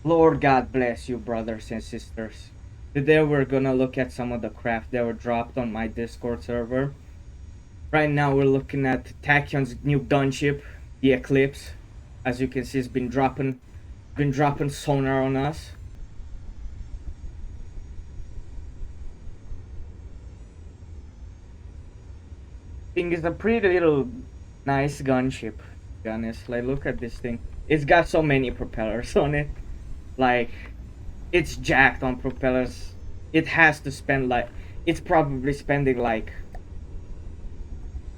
Lord God bless you, brothers and sisters. Today we're gonna look at some of the craft that were dropped on my Discord server. Right now we're looking at Tachyon's new gunship, the Eclipse. As you can see, it's been dropping sonar on us. Thing is a pretty little nice gunship, to be honest. Like, look at this thing. It's got so many propellers on it. Like, it's jacked on propellers. It has to spend like, it's probably spending like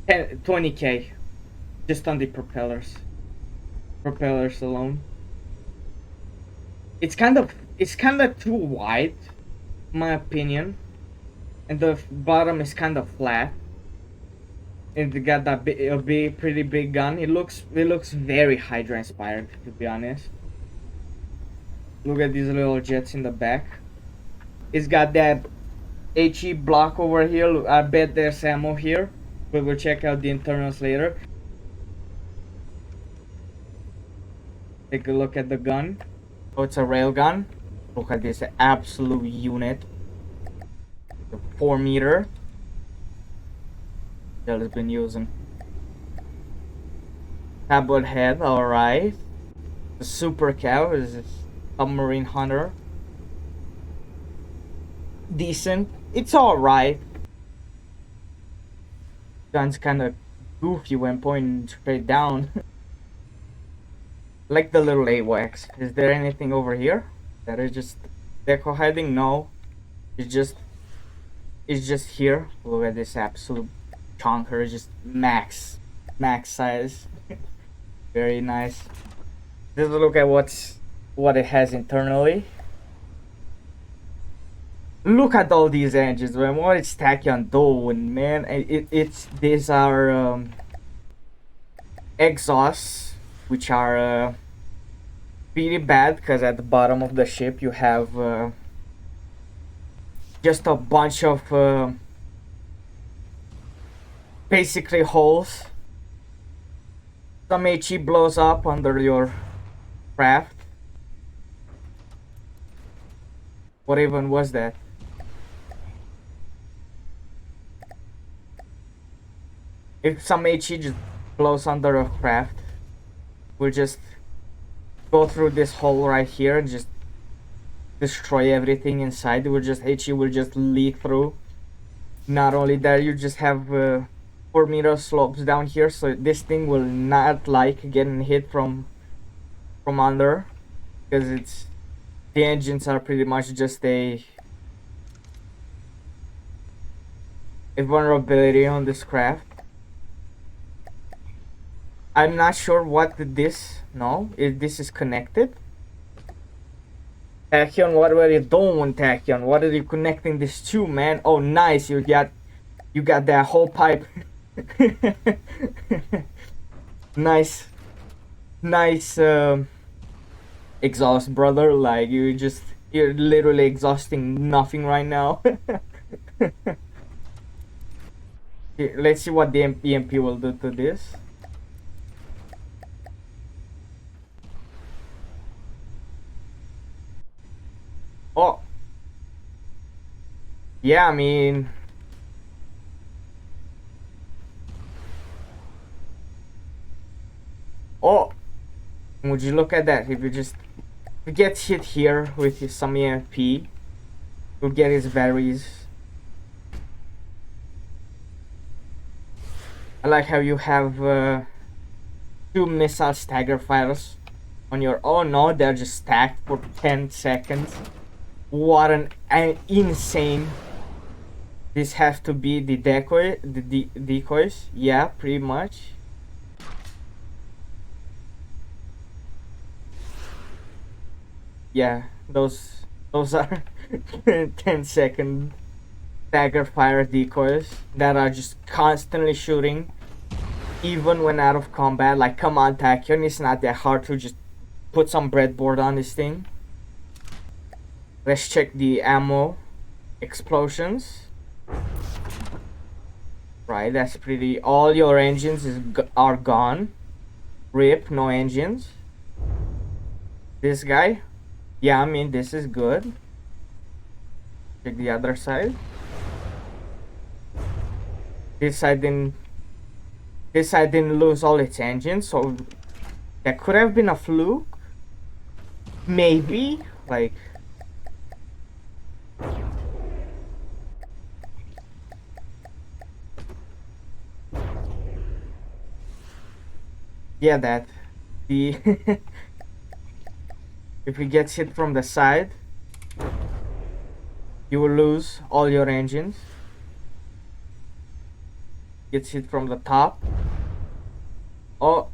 20k just on the propellers alone. It's kind of too wide, in my opinion, and the bottom is kind of flat. And it got that pretty big gun. It looks very Hydra inspired, to be honest. Look at these little jets in the back. It's got that HE block over here. Look, I bet there's ammo here. We will check out the internals later. Take a look at the gun. Oh, it's a railgun. Look at this absolute unit. The 4 meter that has been using. Tablet head, alright. The super cow is a submarine hunter. Decent. It's alright. Gun's kinda goofy when pointing straight down. Like the little AWACS. Is there anything over here that is just deco hiding? No. It's just here. Look at this absolute chonker. Just max size. Very nice. Just look at what it has internally. Look at all these engines, man. What is Tachyon doing, man? These are exhausts, which are pretty bad because at the bottom of the ship you have just a bunch of basically holes. Some HE blows up under your craft. What even was that? If some HE just blows under a craft, we'll just go through this hole right here and just destroy everything inside. HE will just leak through. Not only that, you just have 4 meter slopes down here, so this thing will not like getting hit from under, because the engines are pretty much just a vulnerability on this craft. I'm not sure what if this is connected. Tachyon, what were you doing, Tachyon? What are you connecting this to, man? Oh, nice, you got that whole pipe. nice exhaust, brother. Like, you're literally exhausting nothing right now. Let's see what the EMP will do to this. Oh, yeah, I mean, oh, would you look at that? If you get hit here with some EMP, you'll get his berries. I like how you have 2 missile stagger fires on your. Oh no, they're just stacked for 10 seconds. What an insane. This has to be the decoys. Yeah, pretty much. Yeah, those are 10-second stagger fire decoys that are just constantly shooting, even when out of combat. Like, come on, Tachyon, it's not that hard to just put some breadboard on this thing. Let's check the ammo explosions. Right, that's pretty. All your engines are gone. RIP, no engines. This guy, Yeah, I mean, this is good. Check the other side. This side didn't. This side didn't lose all its engines, so that could have been a fluke. Maybe, like. Yeah, that. The. If it gets hit from the side, you will lose all your engines. Gets hit from the top. Oh,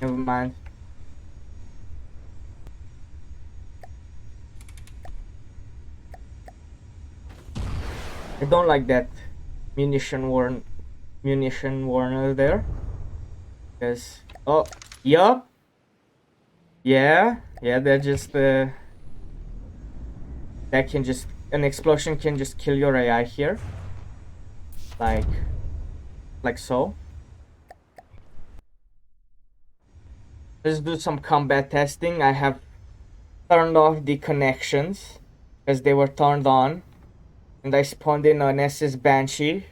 never mind. I don't like that munition warner there. Because, oh, yup. Yeah, they're just, that can just, an explosion can just kill your AI here. Like so. Let's do some combat testing. I have turned off the connections because they were turned on. And I spawned in an SS Banshee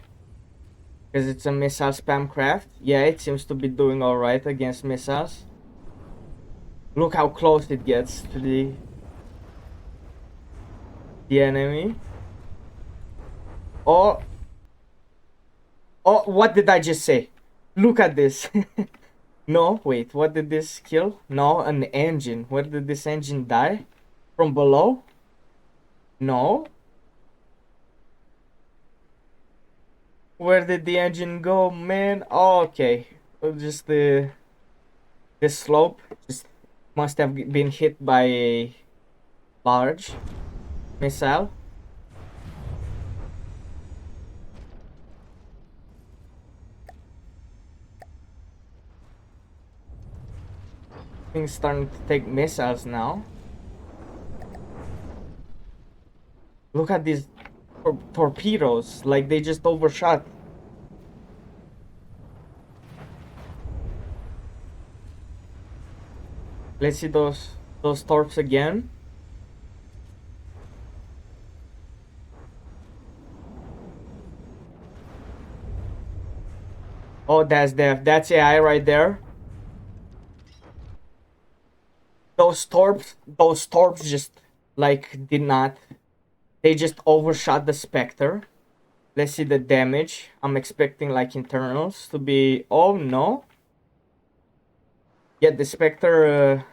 because it's a missile spam craft. Yeah, it seems to be doing alright against missiles. Look how close it gets to the enemy. Oh, what did I just say? Look at this. No, wait, what did this kill? No, an engine. Where did this engine die? From below? No. Where did the engine go, man? Oh, okay. Just the slope just must have been hit by a large missile. Things starting to take missiles now. Look at these torpedoes, like they just overshot. Let's see those torps again. Oh, that's AI right there. Those torps just like did not. They just overshot the Spectre. Let's see the damage. I'm expecting like internals to be. Oh no. Yeah, the Spectre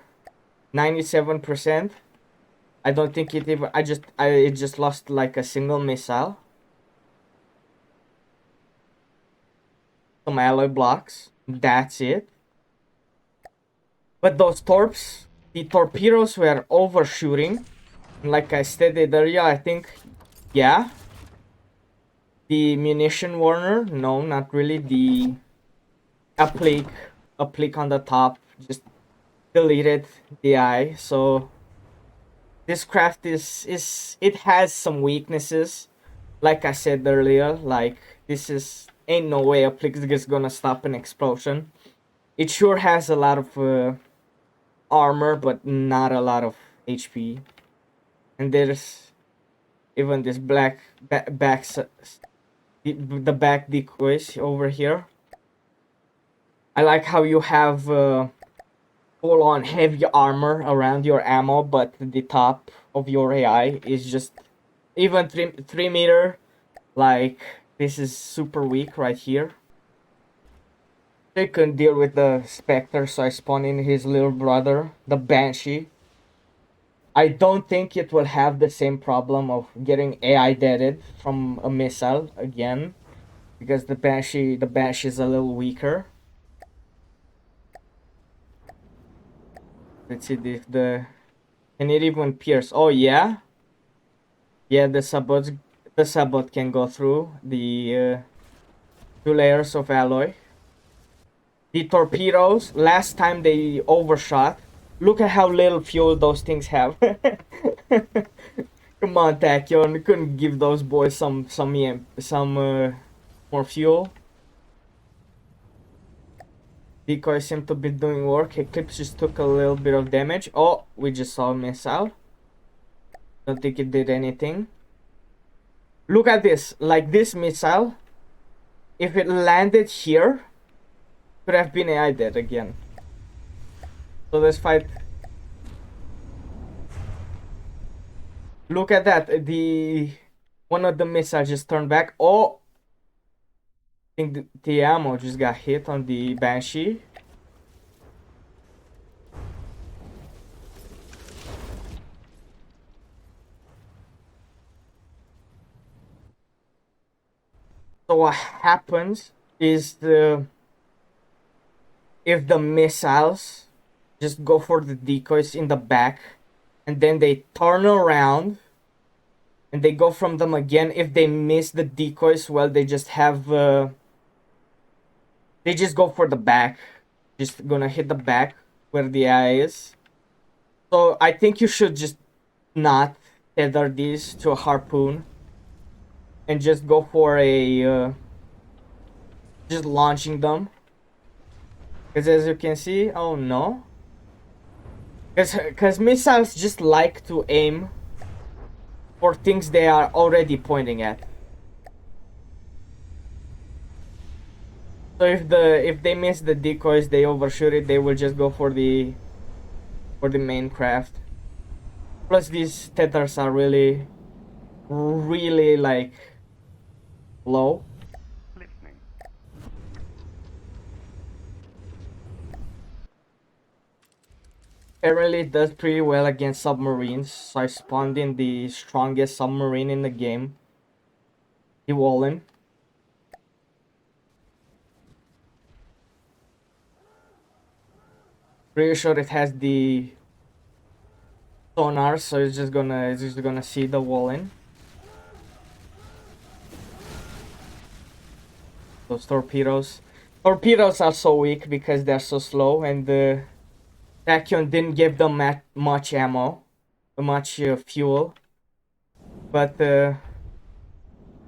97%. I don't think it even. It just lost like a single missile. Some alloy blocks. That's it. But those torps, the torpedoes were overshooting. Like I stated earlier, I think, yeah. The munition warner, no, not really. The applique on the top just deleted the eye. So this craft is it has some weaknesses. Like I said earlier, like this is ain't no way applique is gonna stop an explosion. It sure has a lot of armor, but not a lot of HP. And there's even this the back decoys over here. I like how you have full on heavy armor around your ammo, but the top of your AI is just even 3 meter. Like this is super weak right here. They couldn't deal with the Spectre, so I spawned in his little brother, the Banshee. I don't think it will have the same problem of getting AI deaded from a missile again, because the Banshee is a little weaker. Let's see if the can it even pierce? Oh yeah, the sabot can go through the 2 layers of alloy. The torpedoes, last time they overshot. Look at how little fuel those things have. Come on, Tachyon, you couldn't give those boys some more fuel. Decoy seem to be doing work. Eclipse just took a little bit of damage. Oh, we just saw a missile. Don't think it did anything. Look at this. Like this missile, if it landed here, could have been AI dead again. So let's fight. Look at that. One of the missiles just turned back. Oh, I think the ammo just got hit on the Banshee. So what happens is if the missiles just go for the decoys in the back and then they turn around and they go from them again, if they miss the decoys, well, they just have they just go for the back, just gonna hit the back where the eye is. So I think you should just not tether these to a harpoon and just go for a just launching them, because as you can see, oh no, because missiles just like to aim for things they are already pointing at. So if they miss the decoys, they overshoot it, they will just go for the main craft. Plus these tethers are really like low. Apparently it does pretty well against submarines, so I spawned in the strongest submarine in the game, the Wallen. Pretty sure it has the sonar, so it's just gonna see the Wallen. Those torpedoes. Torpedoes are so weak because they're so slow, and the Tachyon didn't give them much ammo, much fuel. But the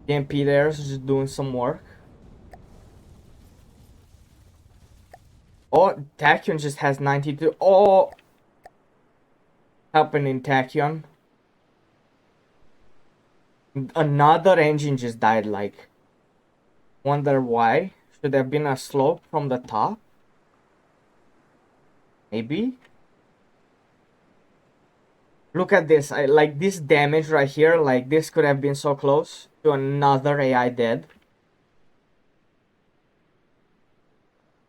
MP there is just doing some work. Oh, Tachyon just has 92. Oh, happening Tachyon. Another engine just died, like. Wonder why? Should have been a slope from the top? Maybe? Look at this. I like this damage right here. Like this could have been so close to another AI dead.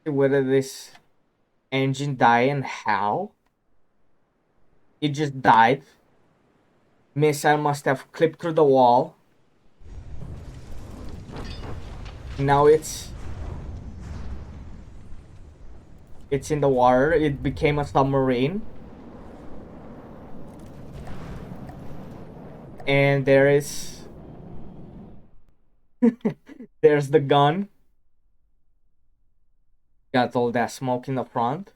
Whether this engine died and how? It just died. Missile must have clipped through the wall. Now it's in the water. It became a submarine. And there is there's the gun. Got all that smoke in the front.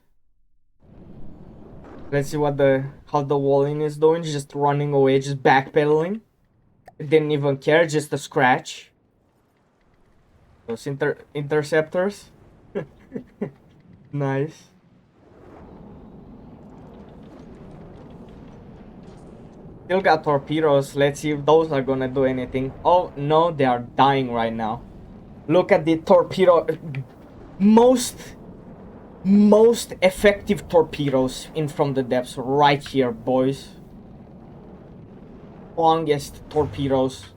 Let's see how the Walling is doing. Just running away, just backpedaling. It didn't even care, just a scratch. Those interceptors. Nice. Still got torpedoes. Let's see if those are gonna do anything. Oh no, they are dying right now. Look at the torpedo. Most effective torpedoes in from the depths right here, boys. Longest torpedoes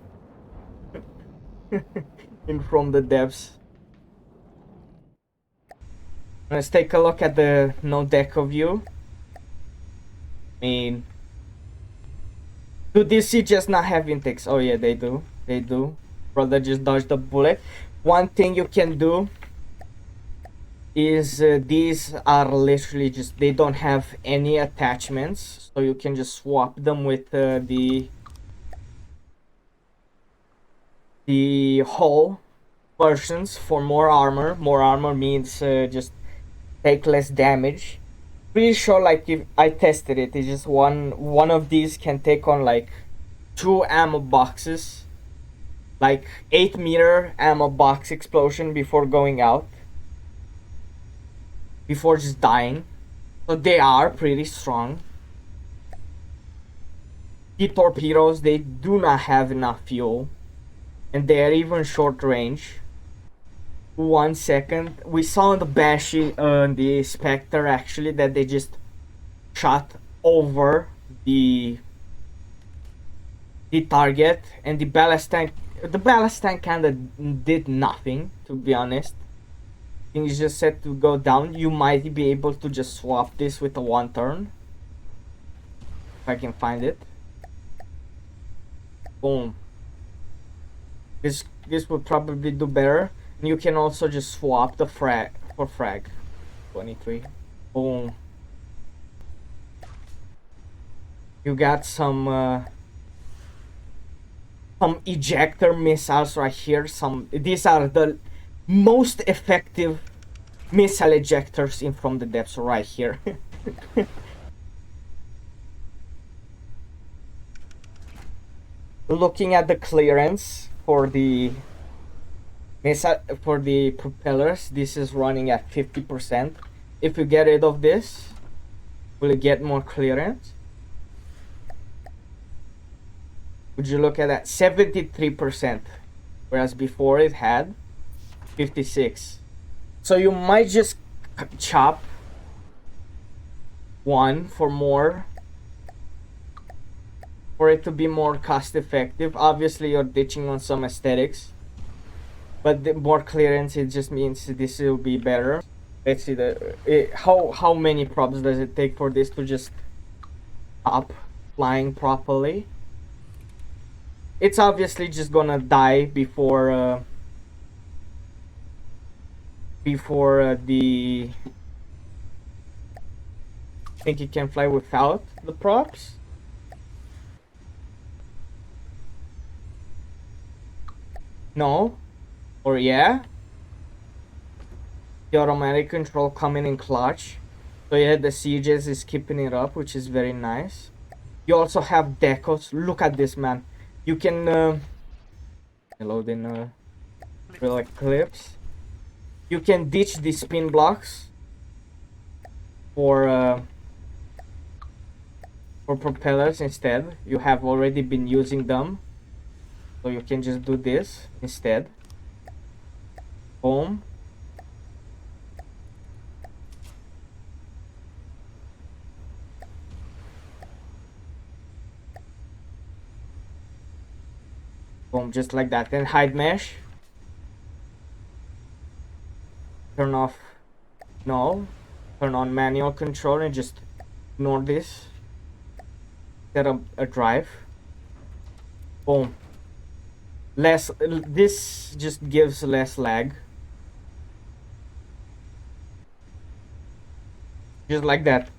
in from the depths. Let's take a look at the no deco view. I mean, do these just not have intakes? Oh yeah, they do. They do. Brother just dodged the bullet. One thing you can do is these are literally just, they don't have any attachments, so you can just swap them with the hull versions for more armor. More armor means just take less damage. Pretty sure, like, if I tested it, it's just one of these can take on like 2 ammo boxes, like 8-meter ammo box explosion before going out. before just dying. So they are pretty strong. The torpedoes, they do not have enough fuel, and they are even short range. 1 second, we saw in the Banshee, the Spectre actually, that they just shot over the target, and the ballast tank kind of did nothing, to be honest. Things just set to go down. You might be able to just swap this with a 1 turn if I can find it. Boom. This would probably do better. And you can also just swap the frag for frag. 23. Boom. You got some ejector missiles right here. These are the most effective missile ejectors in from the depths right here. Looking at the clearance for the missile, for the propellers, this is running at 50%. If you get rid of this, will you get more clearance? Would you look at that? 73%, whereas before it had 56. So you might just chop 1 for more, for it to be more cost effective. Obviously you're ditching on some aesthetics, but the more clearance, it just means this will be better. Let's see how many props does it take for this to just stop flying properly. It's obviously just gonna die before the I think it can fly without the props. No, or yeah, the automatic control coming in clutch. So yeah, the sieges is keeping it up, which is very nice. You also have decos. Look at this, man. You can load in real Eclipse. You can ditch the spin blocks for propellers instead. You have already been using them, so you can just do this instead. Boom. Boom, just like that. Then hide mesh. Turn off. No. Turn on manual control and just ignore this. Set up a drive. Boom. This just gives less lag. Just like that.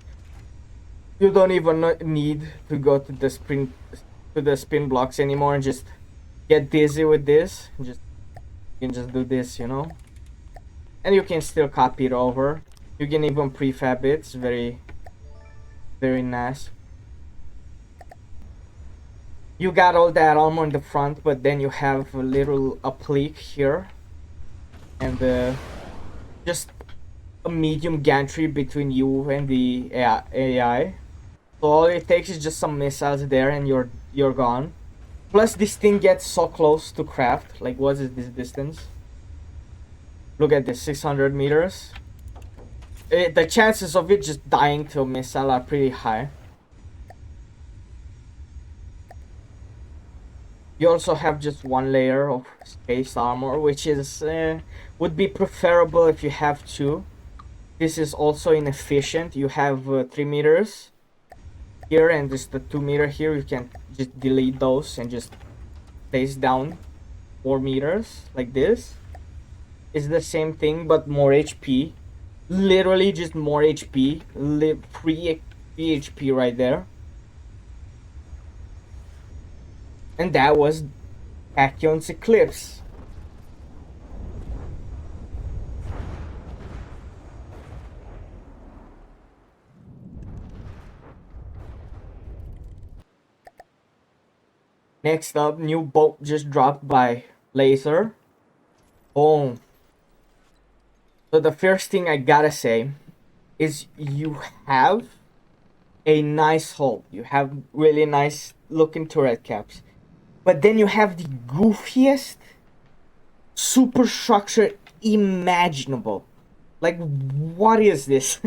You don't even need to go to the spin blocks anymore and just get dizzy with this. You can just do this, you know. And you can still copy it over. You can even prefab it. It's very, very nice. You got all that armor in the front, but then you have a little applique here, and just a medium gantry between you and the AI. So all it takes is just some missiles there, and you're gone. Plus, this thing gets so close to craft. Like, what is this distance? Look at this, 600 meters. The chances of it just dying to a missile are pretty high. You also have just 1 layer of space armor, which is would be preferable if you have 2. This is also inefficient. You have 3 meters here and just the 2 meter here. You can just delete those and just place down 4 meters like this. It's the same thing but more HP. Literally just more HP. Free HP right there. And that was Tachyon's Eclipse. Next up, new boat just dropped by Laser. Boom. So the first thing I gotta say is you have a nice hull. You have really nice looking turret caps. But then you have the goofiest superstructure imaginable. Like, what is this?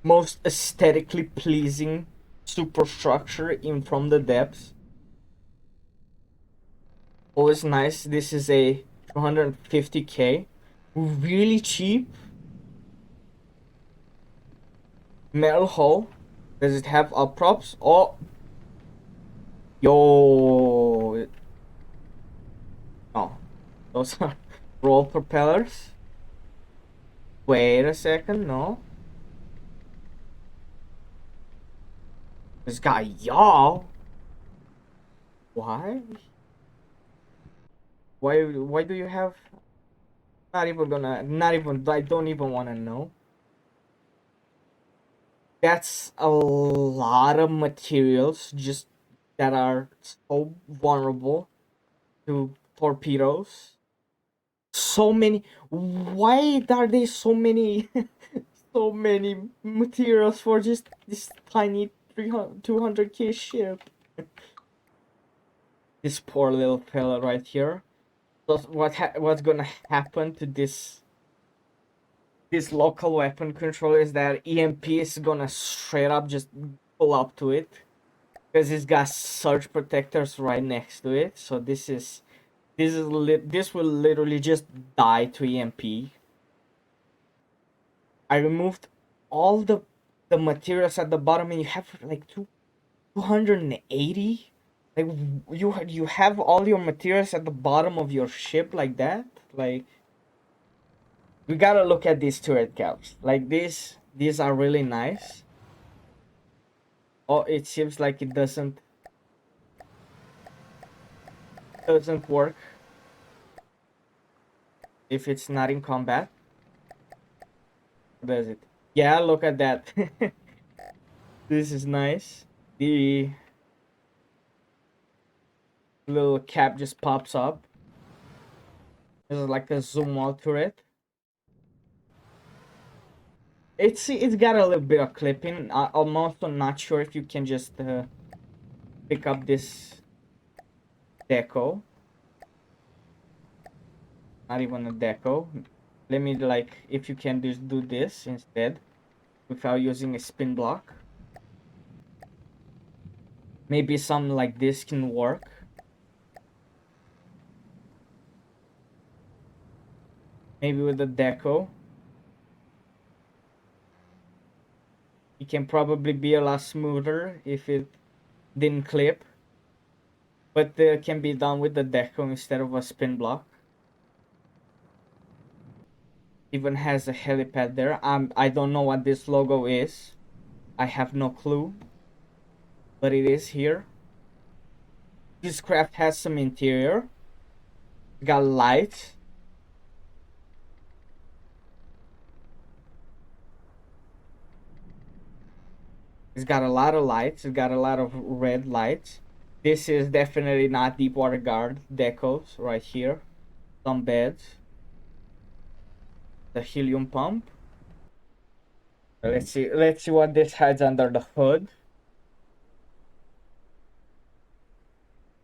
Most aesthetically pleasing superstructure in from the depths. Always nice. This is a 250k. Really cheap. Metal hull. Does it have up props? Oh, yo. No, those are roll propellers. Wait a second, no. This guy, y'all. Why? Why do you have? Not even gonna. Not even. I don't even wanna know. That's a lot of materials just that are so vulnerable to torpedoes. So many. Why are there so many? So many materials for just this tiny 300 200k ship. This poor little fella right here. So what's gonna happen to this local weapon control is that EMP is gonna straight up just pull up to it because it's got surge protectors right next to it. So this will literally just die to EMP. I removed all the materials at the bottom, and you have like 280. Like, you have all your materials at the bottom of your ship like that. Like, we gotta look at these turret caps. Like, these are really nice. Oh, it seems like it doesn't work if it's not in combat. Does it? Yeah, look at that. This is nice. The little cap just pops up. This is like a zoom out turret. It's got a little bit of clipping. I'm also not sure if you can just pick up this deco. Not even a deco. Let me, like, if you can just do this instead without using a spin block. Maybe something like this can work. Maybe with the deco. It can probably be a lot smoother if it didn't clip. But it can be done with the deco instead of a spin block. Even has a helipad there. I don't know what this logo is. I have no clue. But it is here. This craft has some interior. Got lights. It's got a lot of lights. It's got a lot of red lights. This is definitely not Deepwater Guard decos right here. Some beds. The helium pump. Let's see what this hides under the hood.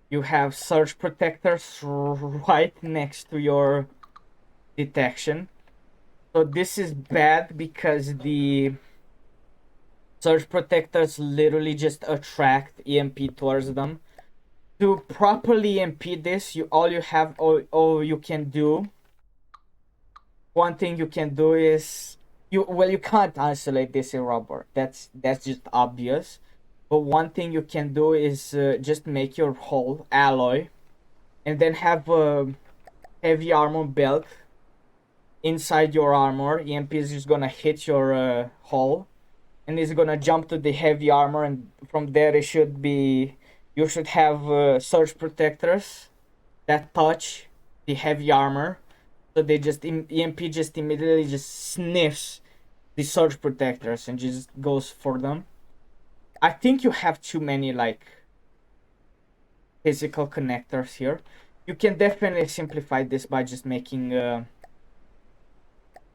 You have surge protectors right next to your detection. So this is bad because the surge protectors literally just attract EMP towards them. To properly EMP this, all you can do. One thing you can do is you can't isolate this in rubber. That's just obvious. But one thing you can do is just make your hull alloy, and then have a heavy armor belt inside your armor. EMP is just gonna hit your hull, and it's gonna jump to the heavy armor, and from there you should have surge protectors that touch the heavy armor, so they just EMP just immediately just sniffs the surge protectors and just goes for them. I think you have too many like physical connectors here. You can definitely simplify this by just making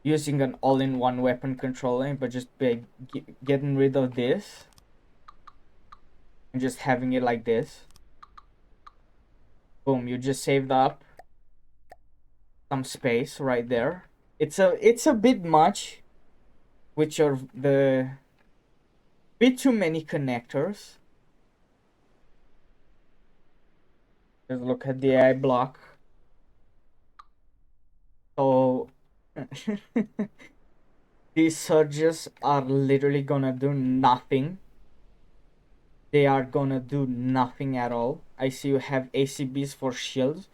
using an all-in-one weapon controller, but just by getting rid of this and just having it like this. Boom, you just saved up some space right there. It's a bit much, which are the bit too many connectors. Let's look at the AI block. So these surges are literally gonna do nothing. They are gonna do nothing at all. I see you have ACBs for shields.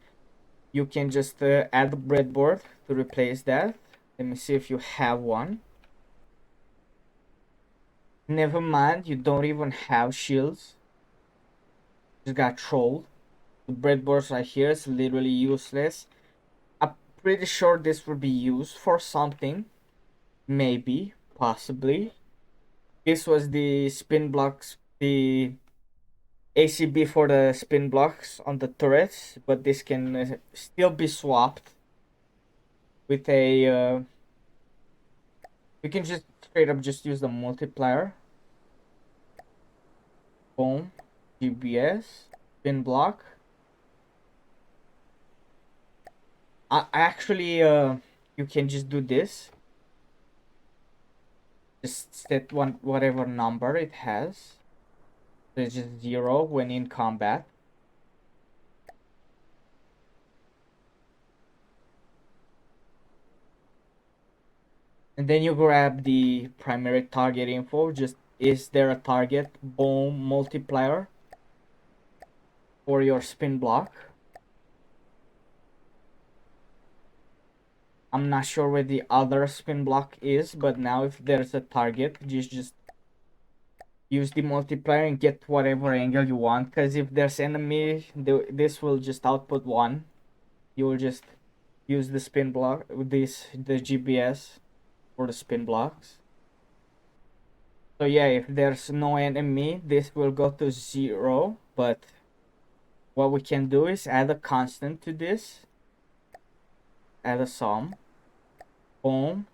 You can just add a breadboard to replace that. Let me see if you have one. Never mind, you don't even have shields. Just got trolled. The breadboards right here is literally useless. I'm pretty sure this will be used for something. Maybe, possibly. This was the spin blocks, the ACB for the spin blocks on the turrets, but this can still be swapped with a you can just straight up just use the multiplier. Boom, GBS, spin block. Actually, you can just do this. Just set whatever number it has. So it's just 0 when in combat. And then you grab the primary target info. Just, is there a target? Boom, multiplier for your spin block. I'm not sure where the other spin block is, but now if there's a target, just use the multiplier and get whatever angle you want. Because if there's enemy, this will just output 1. You will just use the spin block with the GBS for the spin blocks. So yeah, if there's no enemy, this will go to 0. But what we can do is add a constant to this. Add a sum. Boom.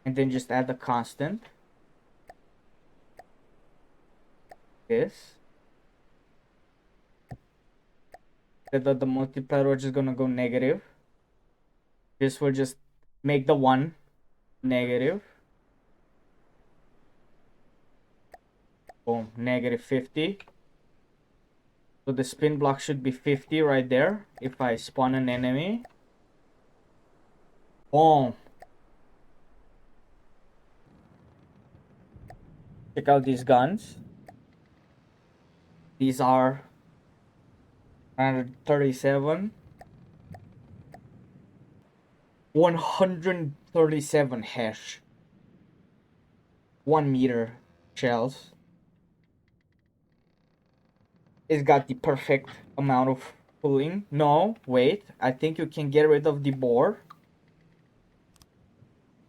And then just add a constant. This. The multiplier is just gonna go negative. This will just make the 1 negative. Boom, negative 50. So the spin block should be 50 right there if I spawn an enemy. Boom. Check out these guns. These are 137. 137 hash. 1 meter shells. It's got the perfect amount of cooling. No, wait. I think you can get rid of the bore.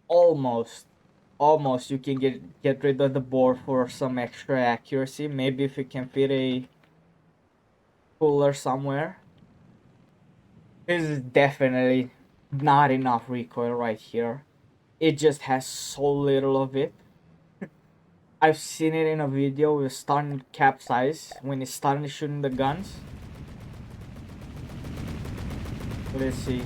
Almost. Almost you can get rid of the bore for some extra accuracy. Maybe if you can fit a cooler somewhere. This is definitely not enough recoil right here. It just has so little of it. I've seen it in a video with starting to capsize when it's starting shooting the guns. Let's see.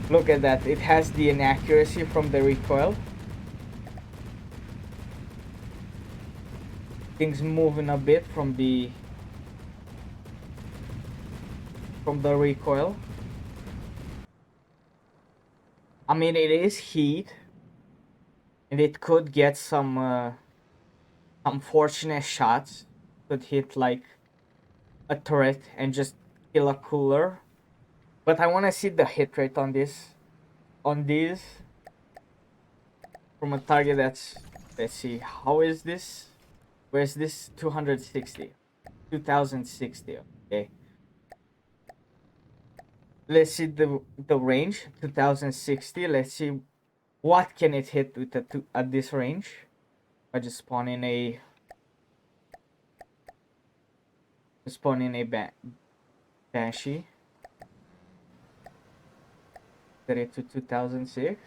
Look at that. It has the inaccuracy from the recoil. Things moving a bit from the recoil. I mean, it is heat, and it could get some unfortunate shots. Could hit like a turret and just kill a cooler. But I want to see the hit rate on this, on these, from a target that's, let's see, how is this? Where's this? 260, 2060. Okay. Let's see the range, 2060. Let's see what can it hit with at this range. I just spawn in a Banshee. Set it to 2006.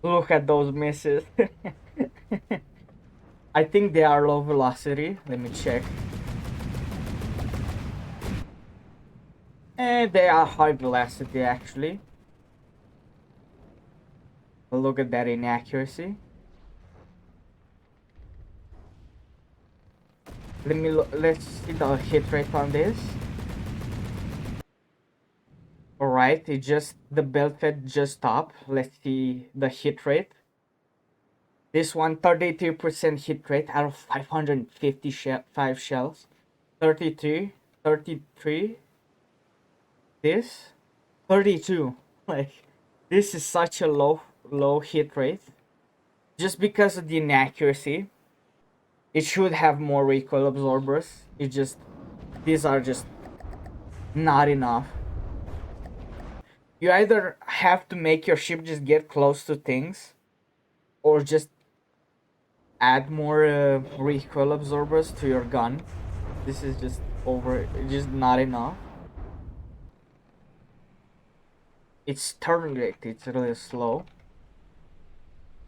Look at those misses. I think they are low velocity. Let me check. And they are high velocity actually. But look at that inaccuracy. Let's see the hit rate on this. Alright, the belt fed just stopped. Let's see the hit rate. This one 33% hit rate out of 555 shells. 32, 33. This 32. Like this is such a low hit rate. Just because of the inaccuracy. It should have more recoil absorbers. These are just not enough. You either have to make your ship just get close to things, or just add more recoil absorbers to your gun. This is just not enough. Its turn rate, it's really slow.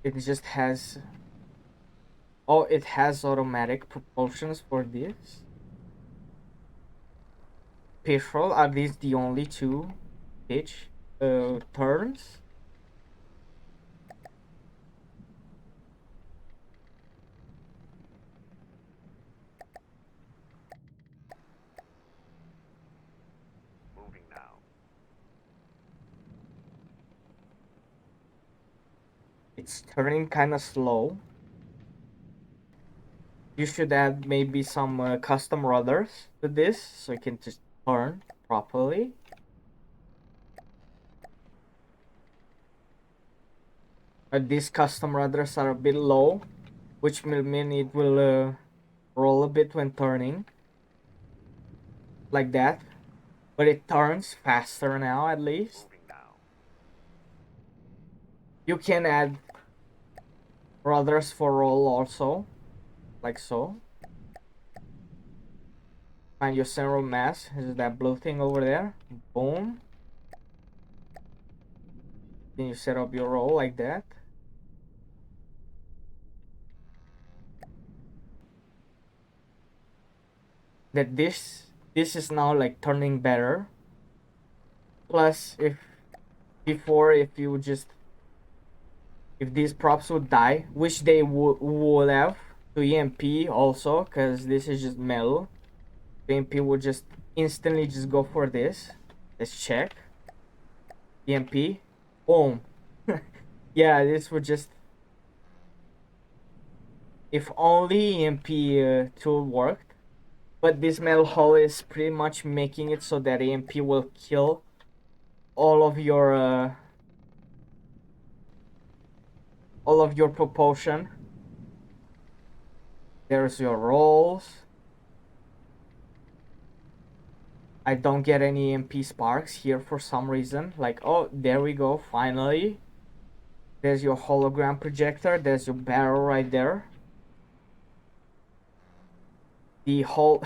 It just has... Oh, it has automatic propulsions for this. Petrol, are these the only two pitch turns? Moving now. It's turning kind of slow. You should add maybe some custom rudders to this so you can just turn properly. These custom rudders are a bit low, which will mean it will roll a bit when turning. Like that. But it turns faster now at least. You can add rudders for roll also. Like so. Find your central mass. This is that blue thing over there. Boom. Then you set up your roll like that. That this is now like turning better. Plus, if these props would die, which they would have to EMP also, because this is just metal. The EMP would just instantly just go for this. Let's check. EMP. Boom. Yeah, this would just... If only EMP tool worked. But this metal hull is pretty much making it so that EMP will kill all of your propulsion. There's your rolls. I don't get any EMP sparks here for some reason. Like, oh, there we go, finally. There's your hologram projector. There's your barrel right there. The whole...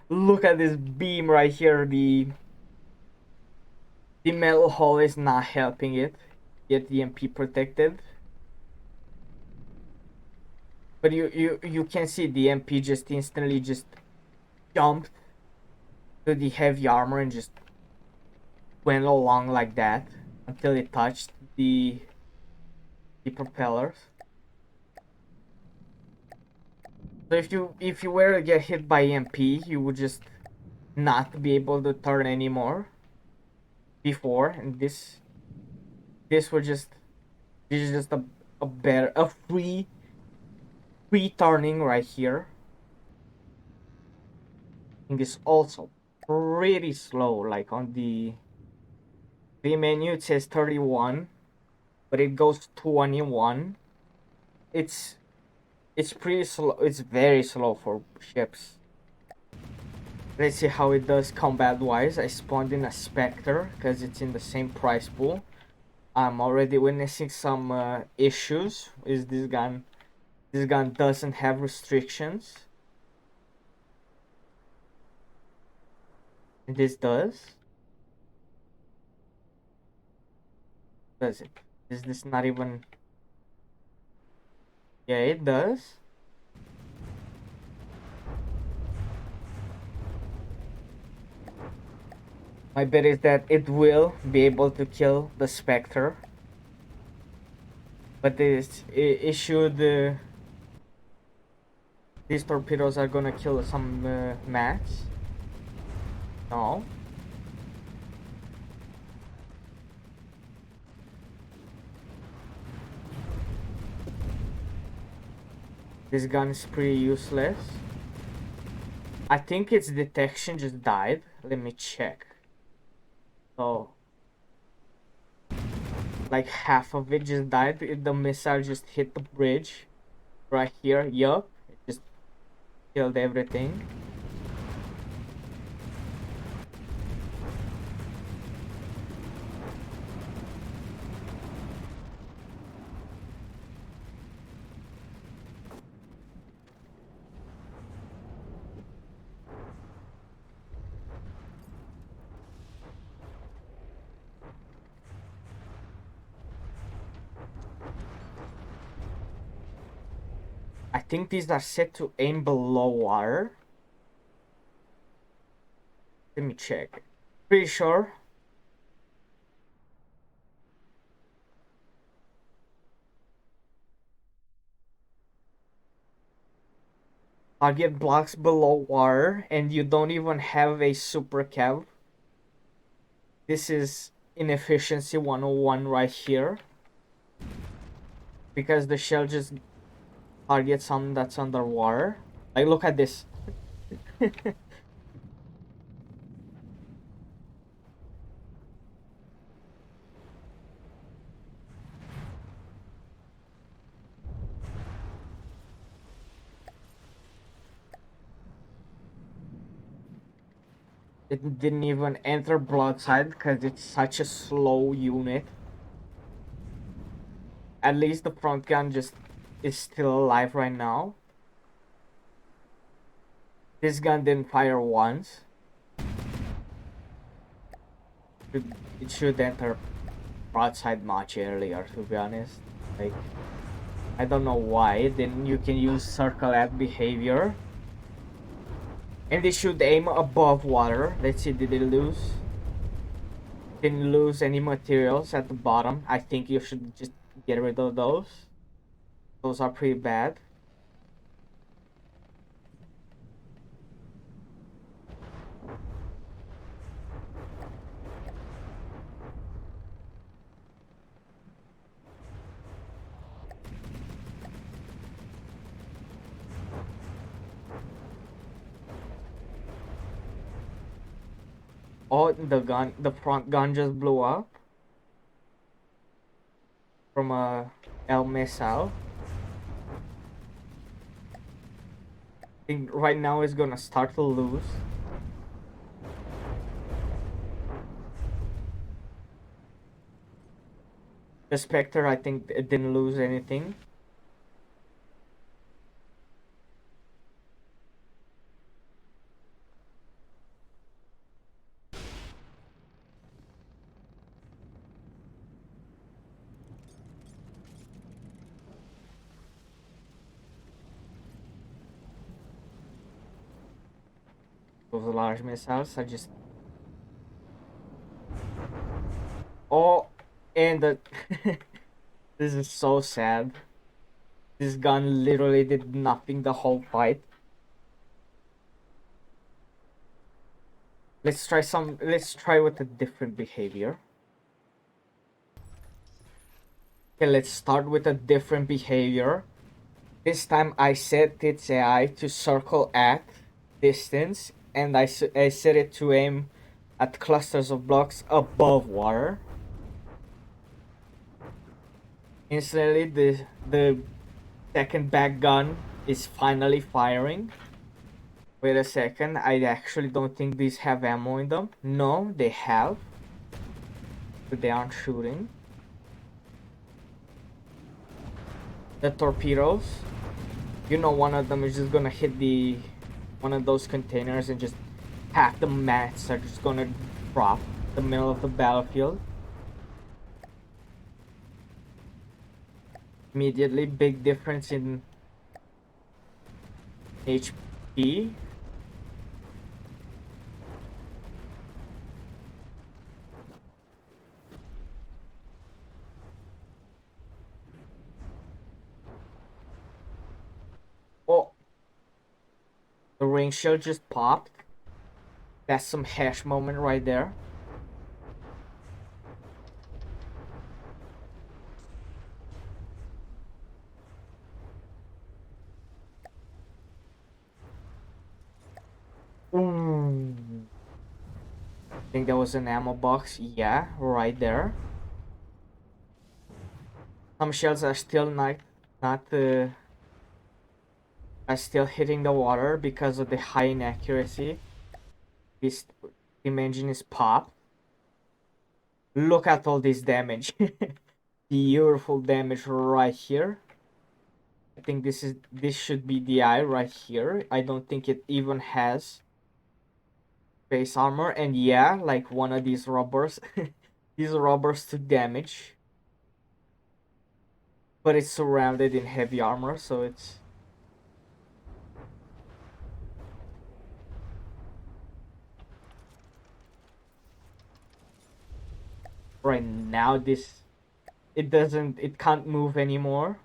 Look at this beam right here. The metal hull is not helping it get the EMP protected. But you can see the EMP just instantly just jumped to the heavy armor and just went along like that until it touched the propellers. So if you were to get hit by EMP, you would just not be able to turn anymore. Before, and this is just a free turning right here. And it's also pretty slow. Like on the menu it says 31, but it goes 21. It's pretty slow. It's very slow for ships. Let's see how it does combat wise. I spawned in a Spectre because it's in the same price pool. I'm already witnessing some issues. Is this gun? This gun doesn't have restrictions. And this does. Does it? Is this not even? Yeah, it does. My bet is that it will be able to kill the Spectre. But it should. These torpedoes are gonna kill some mats. No. This gun is pretty useless. I think its detection just died. Let me check. Oh. Like half of it just died. The missile just hit the bridge. Right here. Yup. It just killed everything. I think these are set to aim below water. Let me check. Pretty sure. Target blocks below water and you don't even have a super cav. This is inefficiency 101 right here. Because the shell just targets something that's underwater. Like, look at this. It didn't even enter broadside because it's such a slow unit. At least the front gun just is still alive right now. This gun didn't fire once. It should enter broadside much earlier, to be honest. Like, I don't know why. Then you can use circle at behavior. And they should aim above water. Let's see, did it lose? Didn't lose any materials at the bottom. I think you should just get rid of those. Those are pretty bad. Oh, the front gun just blew up from a L missile. I think right now it's gonna start to lose. The Spectre, I think it didn't lose anything. Those large missiles are just... Oh, and the... This is so sad. This gun literally did nothing the whole fight. Let's try with a different behavior. Okay, let's start with a different behavior. This time I set its AI to circle at distance, and I set it to aim at clusters of blocks above water. Instantly, the second back gun is finally firing. Wait a second, I actually don't think these have ammo in them. No, they have, but they aren't shooting. the torpedoes. You know, one of them is just gonna hit the one of those containers and just half the mats are just gonna drop the middle of the battlefield. Immediately, big difference in HP. Oh, the ring shield just popped. That's some hash moment right there. Ooh. I think that was an ammo box. Yeah, right there. Some shells are still not are still hitting the water because of the high inaccuracy. This steam engine is popped. Look at all this damage. Beautiful damage right here. I think this should be the eye right here. I don't think it even has base armor, and yeah, like one of these rubbers. These rubbers took damage. But it's surrounded in heavy armor, so it's right now this it can't move anymore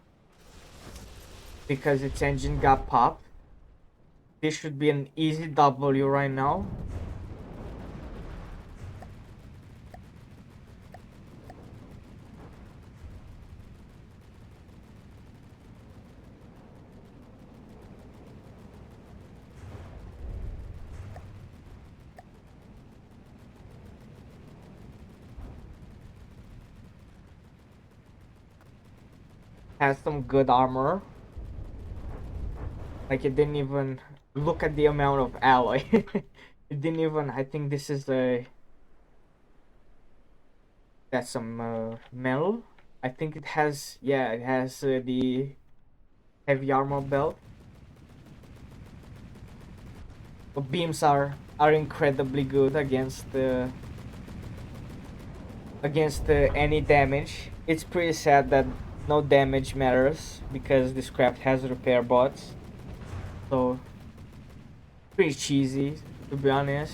because its engine got popped. This should be an easy W right now. Has some good armor. Like it didn't even look at the amount of alloy. It didn't even. I think this is a that's some metal. I think it has. Yeah, it has the heavy armor belt. But beams are incredibly good against any damage. It's pretty sad that no damage matters because this craft has repair bots. So pretty cheesy, to be honest.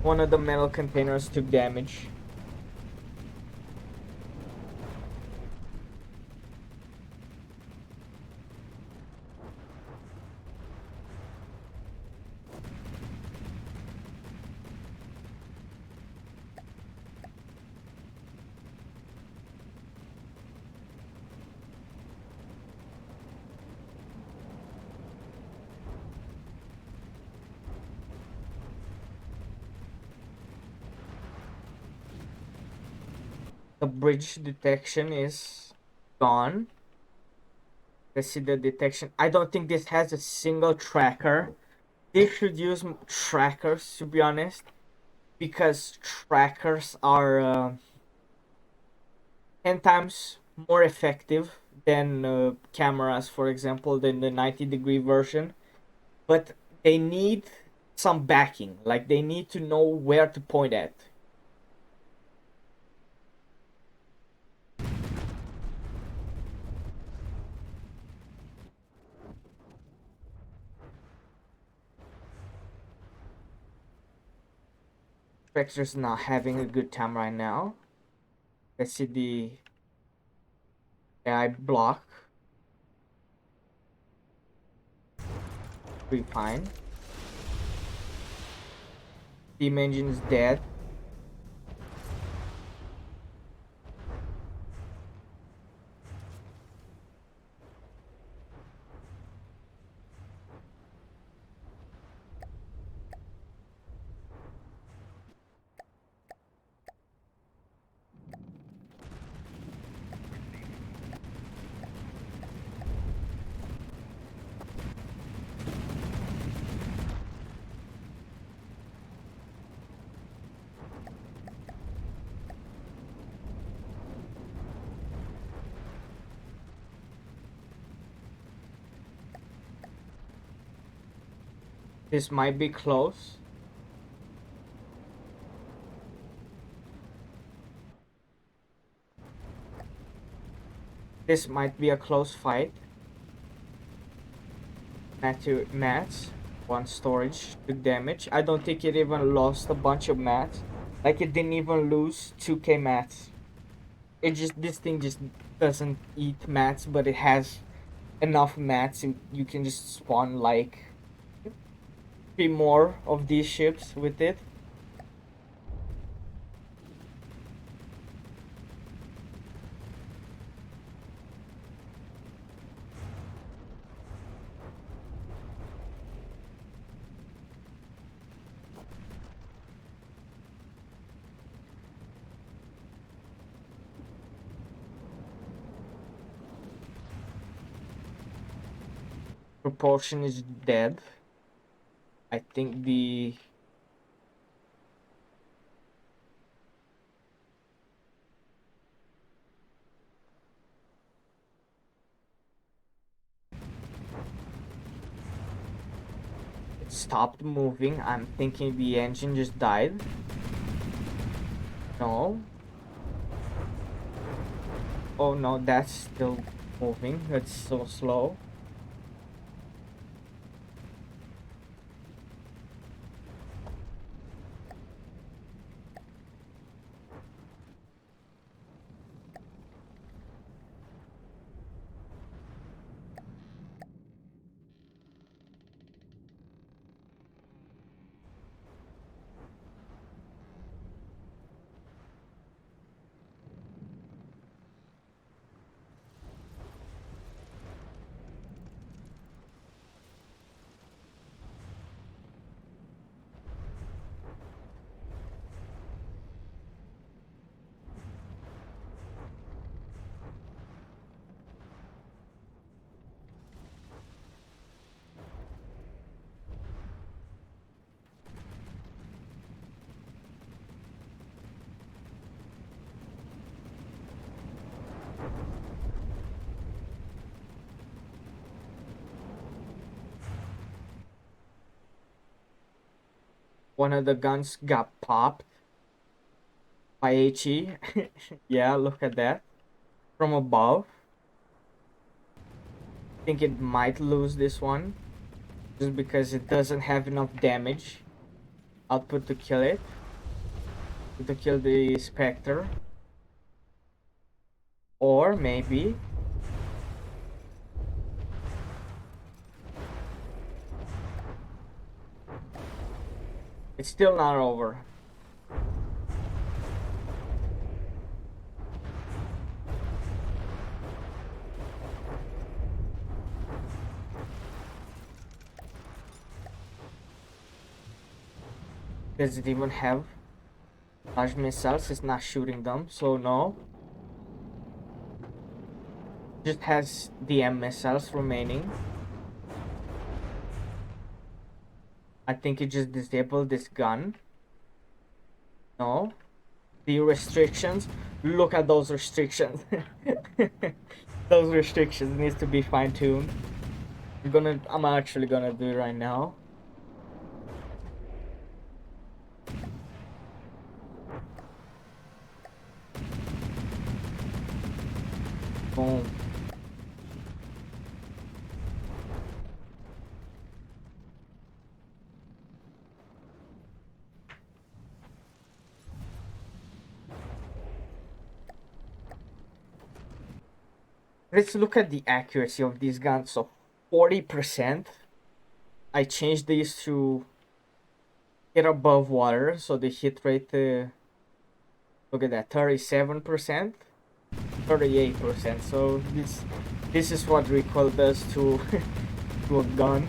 One of the metal containers took damage. The bridge detection is gone. Let's see the detection. I don't think this has a single tracker. They should use trackers, to be honest, because trackers are 10 times more effective than cameras, for example, than the 90-degree version. But they need some backing. Like they need to know where to point at. Spectre's not having a good time right now. Let's see the AI block. Pretty fine. Steam engine is dead. This might be close. This might be a close fight. Mats. One storage took damage. I don't think it even lost a bunch of mats. Like it didn't even lose 2k mats. It just, this thing just doesn't eat mats, but it has enough mats and you can just spawn like 3 more of these ships with it. Propulsion is dead. I think the it stopped moving. I'm thinking the engine just died. No. Oh no, that's still moving. That's so slow. One of the guns got popped by HE. Yeah, look at that. From above. I think it might lose this one. Just because it doesn't have enough damage output to kill it. To kill the Spectre. Or maybe it's still not over. Does it even have large missiles? It's not shooting them, so no. Just has DM missiles remaining. I think it just disabled this gun. No. The restrictions. Look at those restrictions. Those restrictions needs to be fine-tuned. I'm actually gonna do it right now. Boom. Let's look at the accuracy of these guns. So 40%. I changed these to hit above water, so the hit rate, look at that, 37%, 38%. So this is what recoil does to to a gun.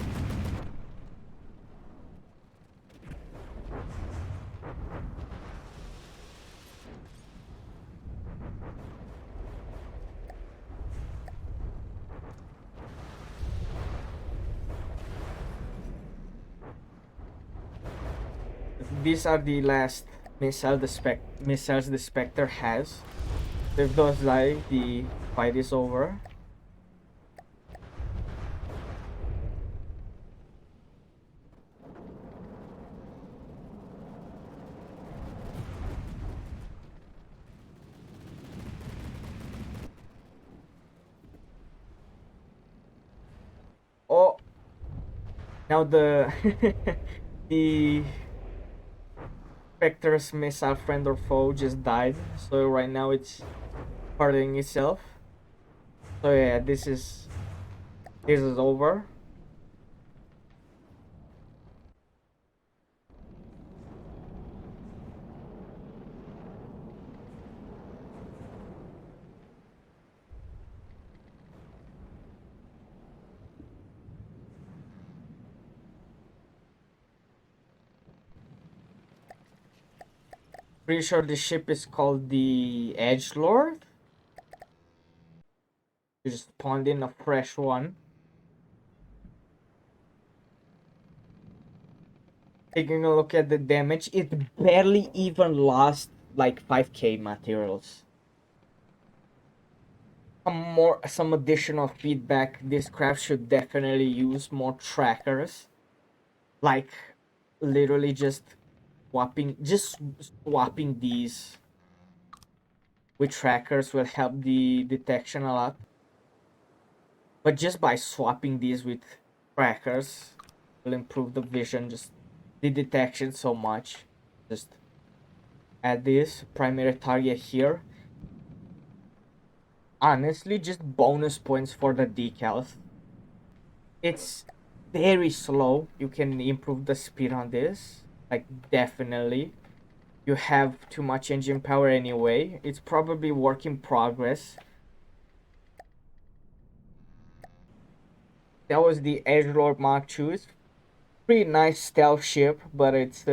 These are the last missiles the Spectre has. If those die, the fight is over. Now the the Spectre's missile friend or foe just died, so right now it's parting itself. So yeah, this is over. Pretty sure the ship is called the Edgelord. You just spawned in a fresh one. Taking a look at the damage, it barely even lost like 5k materials. Some additional feedback. This craft should definitely use more trackers. Like literally just swapping these with trackers will help the detection a lot. But just by swapping these with trackers will improve the vision, just the detection so much. Just add this primary target here. Honestly, just bonus points for the decals. It's very slow. You can improve the speed on this. Like definitely. You have too much engine power anyway. It's probably work in progress. That was the Edgelord Mark II. It's pretty nice stealth ship, but it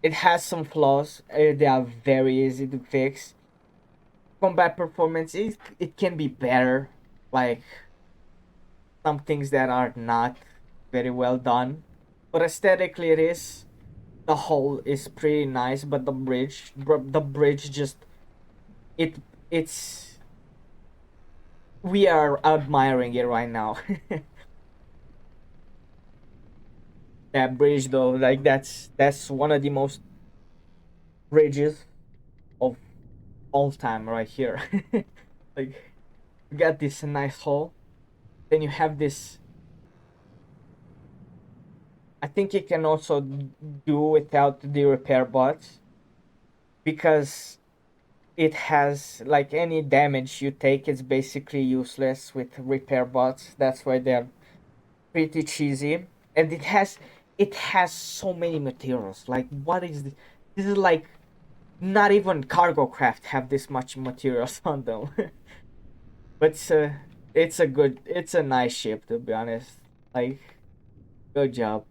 has some flaws. They are very easy to fix. Combat performance it can be better. Like some things that are not very well done, but aesthetically it is. The hull is pretty nice, but the bridge just it it's we are admiring it right now. That bridge though, like that's one of the most bridges of all time right here. Like you got this nice hull, then you have this. I think it can also do without the repair bots because it has like any damage you take is basically useless with repair bots. That's why they're pretty cheesy, and it has so many materials. Like what is this? This is like not even cargo craft have this much materials on them. But it's a nice ship to be honest. Like good job.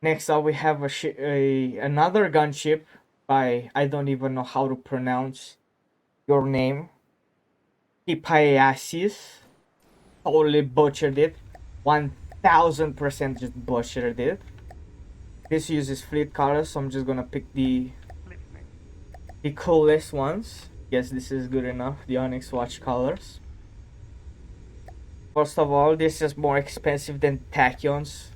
Next up we have another gunship by I don't even know how to pronounce your name. Hyphaeasis. Totally butchered it. 1000% just butchered it. This uses fleet colors, so I'm just gonna pick the coolest ones. Guess this is good enough. The Onyx Watch colors. First of all, this is more expensive than Tachyon's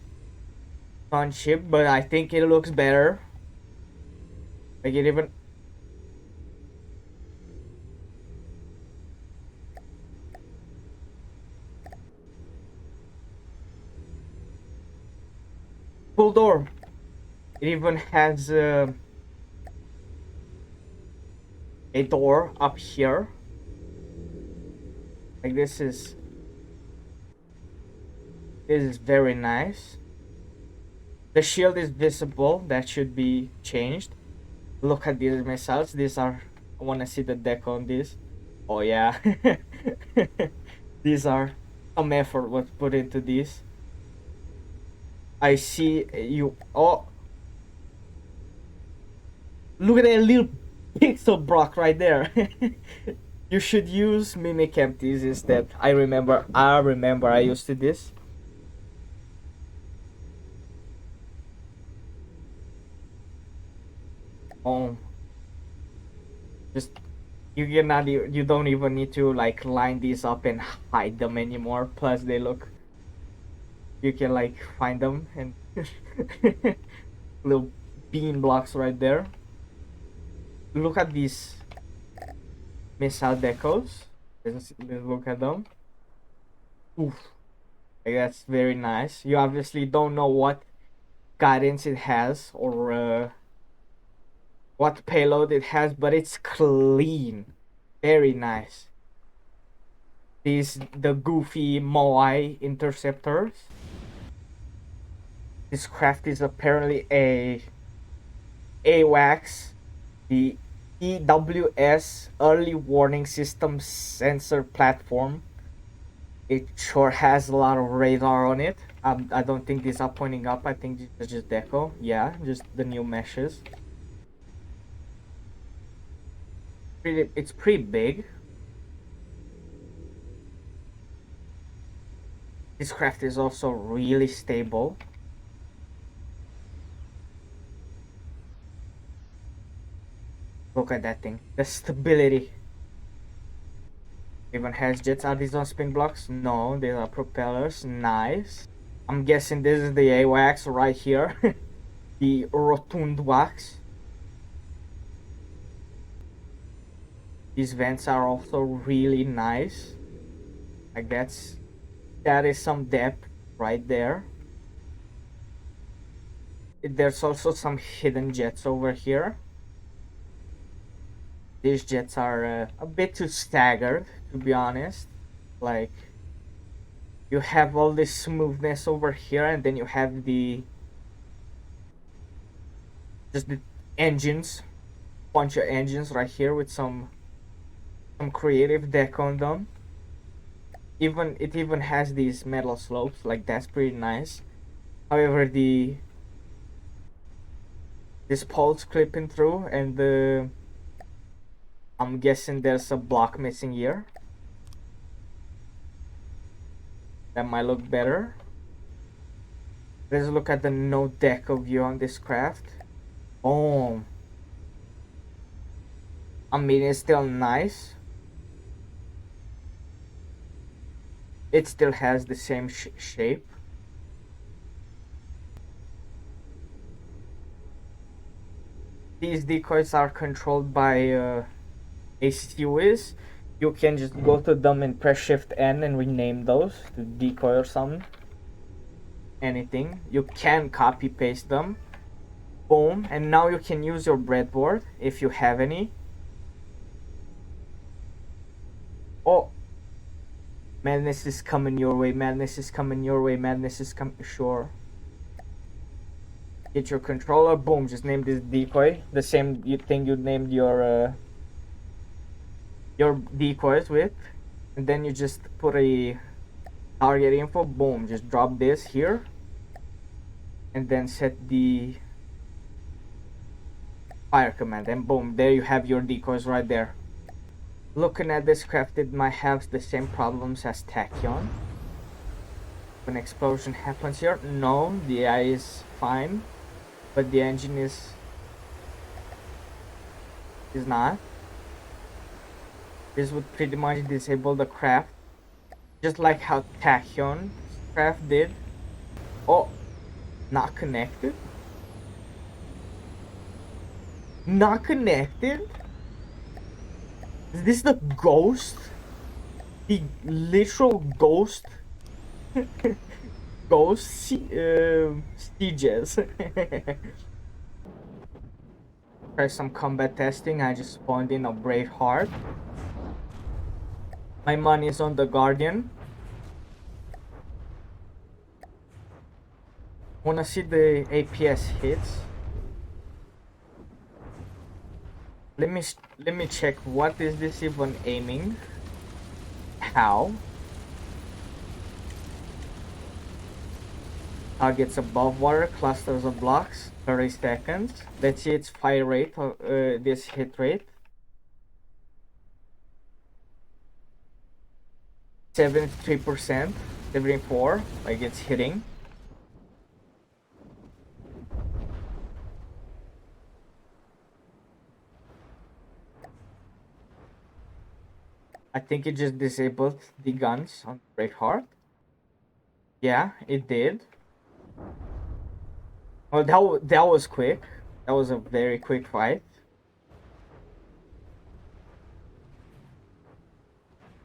gunship, but I think it looks better. Like it even full door. It even has a door up here. Like this is very nice. The shield is visible. That should be changed. Look at these missiles. These are. I want to see the deck on this. Oh yeah. These are some effort was put into this. I see you. Oh, look at that little pixel block right there. You should use mimic empties instead. I remember I used to this. Oh, just you don't even need to like line these up and hide them anymore. Plus they look you can like find them and little bean blocks right there. Look at these missile decals. Let's look at them. Oof. Like, that's very nice. You obviously don't know what guidance it has or what payload it has, but it's clean. Very nice. The goofy Moai interceptors. This craft is apparently a AWACS, the EWS Early Warning System Sensor Platform. It sure has a lot of radar on it. I don't think these are pointing up. I think these are just deco. Yeah, just the new meshes. It's pretty big. This craft is also really stable. Look at that thing. The stability. Even has jets. Are these on spin blocks? No, these are propellers. Nice. I'm guessing this is the AWACS right here. The rotund wax. These vents are also really nice. Like that is some depth right there. There's also some hidden jets over here. These jets are a bit too staggered, to be honest. Like, you have all this smoothness over here, and then you have just the engines, bunch of engines right here with some creative deck on them. It even has these metal slopes, like that's pretty nice. However, this pole's clipping through, and I'm guessing there's a block missing here. That might look better. Let's look at the no deco view on this craft. Oh, I mean, it's still nice. It still has the same shape. These decoys are controlled by ACWs. You can just go to them and press Shift N and rename those to decoy or something. Anything. You can copy paste them. Boom. And now you can use your breadboard if you have any. Oh, madness is coming your way. Madness is coming your way. Madness is coming. Sure. Get your controller. Boom. Just name this decoy. The same thing you named your decoys with, and then you just put a target info. Boom. Just drop this here, and then set the fire command, and boom, there you have your decoys right there. Looking at this craft, it might have the same problems as Tachyon. When explosion happens here, no, the AI is fine, but the engine is not. This would pretty much disable the craft, just like how Tachyon craft did. Oh, not connected? Not connected? Is this the ghost? The literal ghost? Ghost sieges. Try some combat testing. I just spawned in a Brave Heart. My money is on the Guardian. Wanna see the APS hits? Let me check. What is this even aiming? How? Targets above water, clusters of blocks, 30 seconds. Let's see its fire rate, this hit rate. 73%, 74, like it's hitting. I think it just disabled the guns on Braveheart. Yeah, it did. Well, that was quick. That was a very quick fight.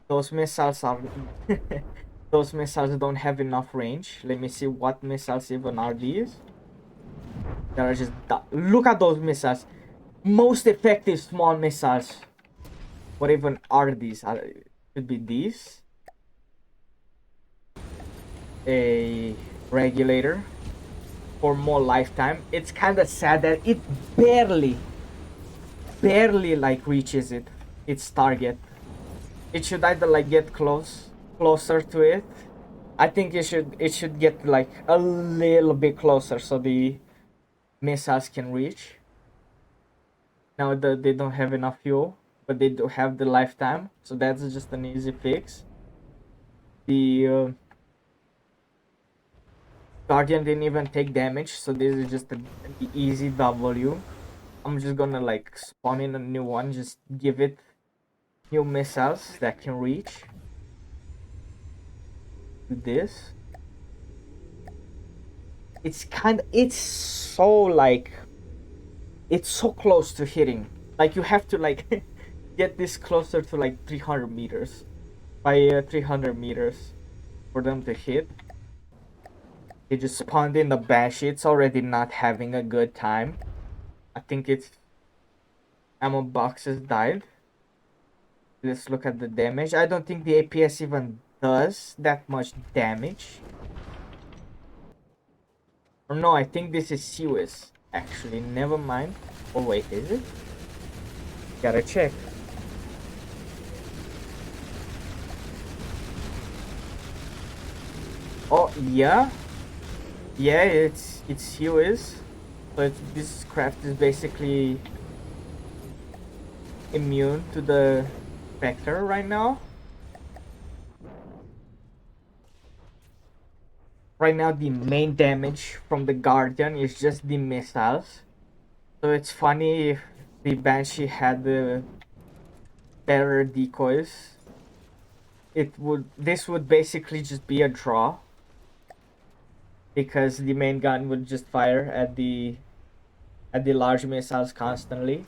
Those missiles are those missiles don't have enough range. Let me see what missiles even are these. That are just look at those missiles. Most effective small missiles. What even are these? Could be these. A regulator for more lifetime. It's kind of sad that it barely like reaches its target. It should either like get closer to it. I think it should get like a little bit closer so the missiles can reach. Now they don't have enough fuel, but they do have the lifetime, so that's just an easy fix. The Guardian didn't even take damage, so this is just an easy W. I'm just gonna like spawn in a new one, just give it new missiles that can reach. Do this. It's so like, it's so close to hitting. Like you have to like get this closer to like 300 meters by 300 meters for them to hit. They just spawned in the Banshee. It's already not having a good time. I think its ammo boxes died. Let's look at the damage. I don't think the APS even does that much damage. Or no, I think this is Suez. Actually, never mind. Oh wait, is it? Gotta check. Oh yeah, yeah, it's Suez. So this craft is basically immune to the Spectre right now. Right now, the main damage from the Guardian is just the missiles. So it's funny if the Banshee had the better decoys. This would basically just be a draw. Because the main gun would just fire at the large missiles constantly.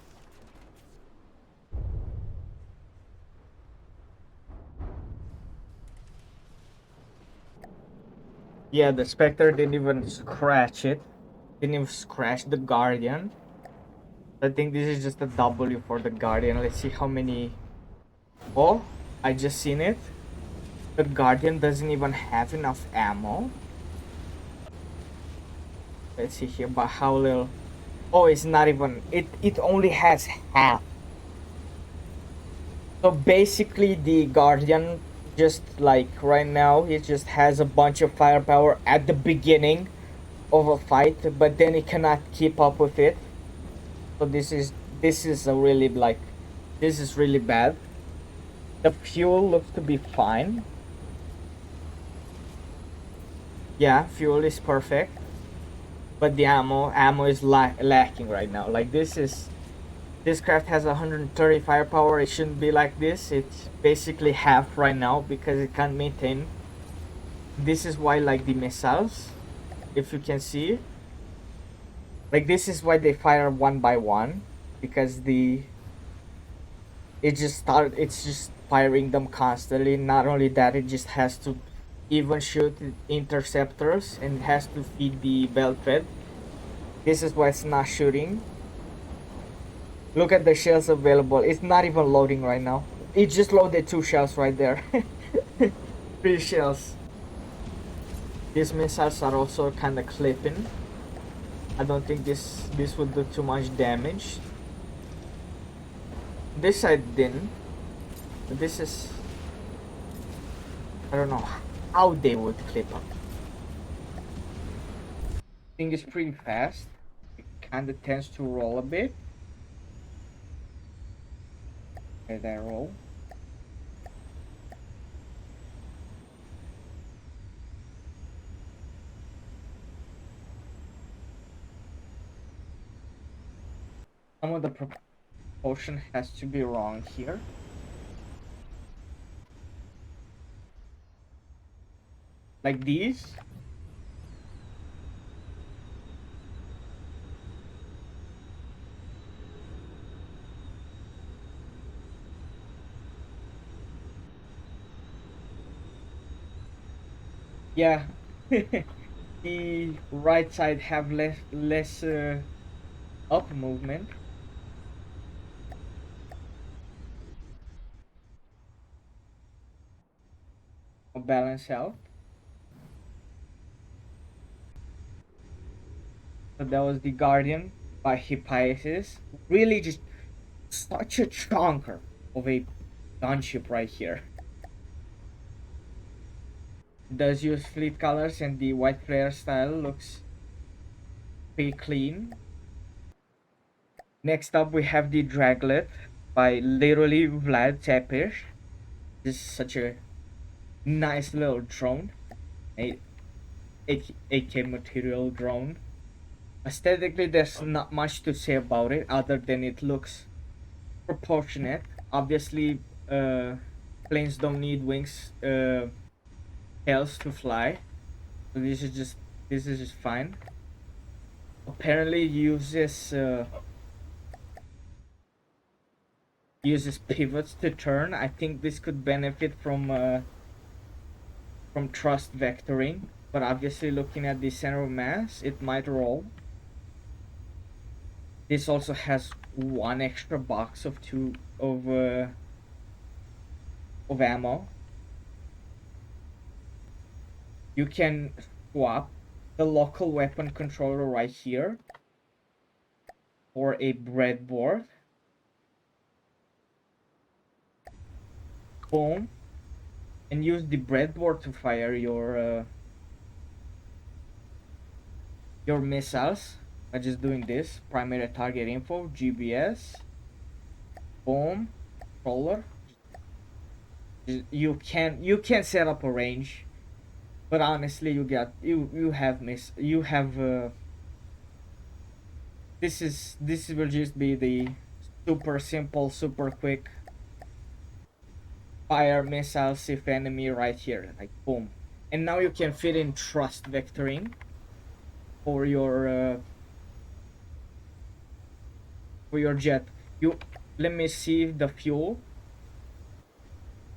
Yeah, the Spectre didn't even scratch it. Didn't even scratch the Guardian. I think this is just a W for the Guardian. Let's see how many. Oh, I just seen it. The Guardian doesn't even have enough ammo. Let's see here, but how little. Oh, it's not even. It only has half. So basically, the Guardian, just like right now, it just has a bunch of firepower at the beginning of a fight, but then it cannot keep up with it. So this is a really like, this is really bad. The fuel looks to be fine. Yeah, fuel is perfect, but the ammo is lacking right now. Like this craft has 130 firepower. It shouldn't be like this. It's basically half right now because it can't maintain. This is why like the missiles, if you can see, like this is why they fire one by one, because it's just firing them constantly. Not only that, it just has to even shoot interceptors and it has to feed the belt fed. This is why it's not shooting. Look at the shells available. It's not even loading right now. It just loaded 2 shells right there. 3 shells. These missiles are also kind of clipping. I don't think this would do too much damage. This side didn't. But this is, I don't know how they would clip up. Thing is pretty fast. It kind of tends to roll a bit. Okay, that roll. Some of the proportion has to be wrong here. Like these. Yeah. The right side have less up movement or balance out. So that was the Guardian by Hyphaeasis. Really just such a chunker of a gunship right here. Does use fleet colors and the white flare style looks pretty clean. Next up we have the Draglet by literally Vlad Tepes. This is such a nice little drone. A AK material drone. Aesthetically there's not much to say about it other than it looks proportionate. Obviously planes don't need wings tails to fly. So this is just fine. Apparently uses pivots to turn. I think this could benefit from thrust vectoring, but obviously looking at the center of mass, it might roll. This also has one extra box of two of ammo. You can swap the local weapon controller right here for a breadboard. Boom. And use the breadboard to fire your missiles by just doing this. Primary target info, GBS. Boom. Controller. You can set up a range, but honestly you have this will just be the super simple, super quick fire missiles if enemy right here, like boom. And now you can fit in thrust vectoring for your jet. You let me see the fuel.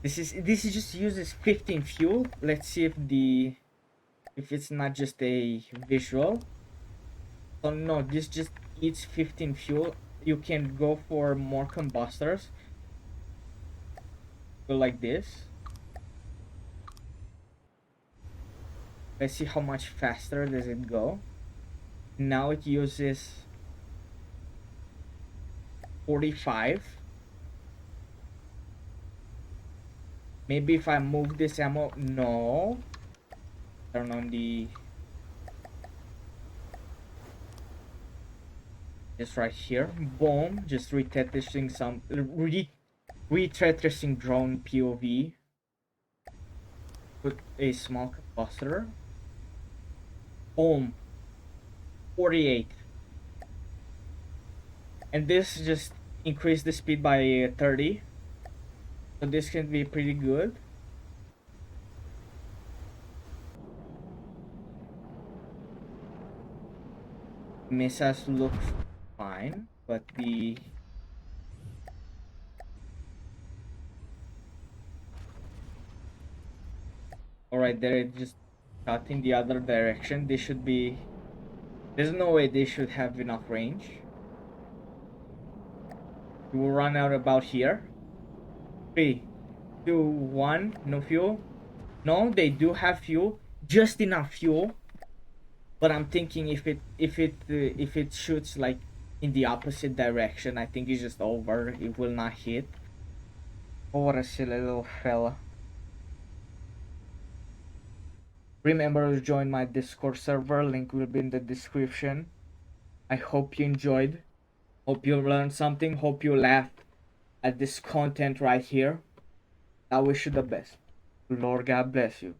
This is just uses 15 fuel. Let's see if it's not just a visual. So no, this just eats 15 fuel. You can go for more combustors. Go like this. Let's see how much faster does it go. Now it uses 45. Maybe if I move this ammo, no. Turn on the just right here. Boom, just retetrising some retetrising drone POV. Put a small capacitor. Boom. 48. And this just increased the speed by 30. So this can be pretty good. Missiles look fine, but the alright, they're just cut in the other direction. They should be. There's no way they should have enough range. We will run out about here. 3, 2, 1. No fuel. No, they do have fuel. Just enough fuel. But I'm thinking if it shoots like in the opposite direction, I think it's just over. It will not hit. Oh, what a silly little fella. Remember to join my Discord server. Link will be in the description. I hope you enjoyed. Hope you learned something. Hope you laughed at this content right here. I wish you the best. Lord God bless you.